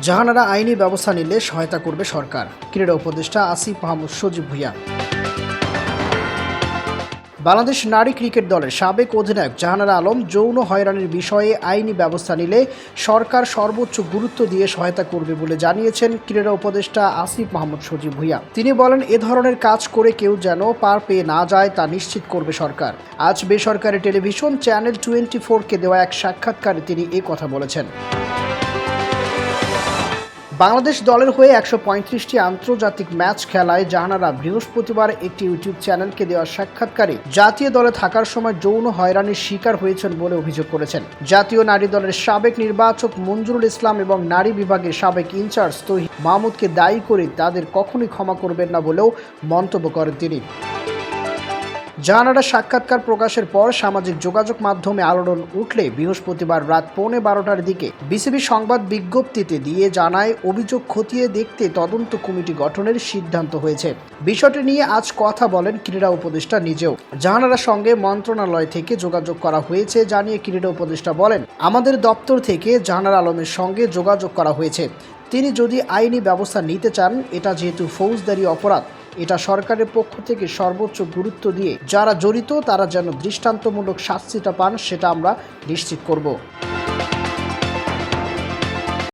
জাহানারা আইনি ব্যবস্থা নিলে সহায়তা করবে সরকার। ক্রীড়া উপদেষ্টা আসিফ মাহমুদ সজীব ভুঁইয়া। বাংলাদেশ নারী ক্রিকেট দলের সাবেক অধিনায়ক জাহানারা আলম যৌন হয়রানির বিষয়ে আইনি ব্যবস্থা নিলে সরকার সর্বোচ্চ গুরুত্ব দিয়ে সহায়তা করবে বলে জানিয়েছেন ক্রীড়া উপদেষ্টা আসিফ মাহমুদ সজীব ভুঁইয়া। তিনি বলেন, এ ধরনের কাজ করে কেউ যেন পার পেয়ে না যায় তা নিশ্চিত করবে সরকার। আজ বেসরকারি টেলিভিশন চ্যানেল 24কে দেওয়া এক সাক্ষাৎকারে তিনি এ কথা বলেছেন। বাংলাদেশ দলের হয়ে 135টি আন্তর্জাতিক ম্যাচ খেলায় জাহানারা বৃহস্পতিবার একটি ইউটিউব চ্যানেলকে দেওয়া সাক্ষাৎকারে জাতীয় দলে থাকার সময় যৌন হয়রানির শিকার হয়েছেন বলে অভিযোগ করেছেন। জাতীয় নারী দলের সাবেক নির্বাচক মঞ্জুরুল ইসলাম এবং নারী বিভাগের সাবেক ইনচার্জ তৌহিদ মাহমুদকে দায়ী করে তাদের কখনোই ক্ষমা করবেন না বলেও মন্তব্য করেন তিনি। জাহানারা সাক্ষাৎকার প্রকাশের পর সামাজিক যোগাযোগ মাধ্যমে আলোড়ন উঠলে বৃহস্পতিবার রাত 11:15টার দিকে বিসিবি সংবাদ বিজ্ঞপ্তিতে দিয়ে জানায়, অভিযোগ খতিয়ে দেখতে তদন্ত কমিটি গঠনের সিদ্ধান্ত হয়েছে। বিষয়টি নিয়ে আজ কথা বলেন ক্রীড়া উপদেষ্টা নিজেও। জাহানারার সঙ্গে মন্ত্রণালয় থেকে যোগাযোগ করা হয়েছে জানিয়ে ক্রীড়া উপদেষ্টা বলেন, আমাদের দপ্তর থেকে জাহানারা আলমের সঙ্গে যোগাযোগ করা হয়েছে। তিনি যদি আইনি ব্যবস্থা নিতে চান, এটা যেহেতু ফৌজদারি অপরাধ, এটা সরকারের পক্ষ থেকে সর্বোচ্চ গুরুত্ব দিয়ে যারা জড়িত তারা যেন দৃষ্টান্তমূলক শাস্তিটা পান সেটা আমরা নিশ্চিত করব।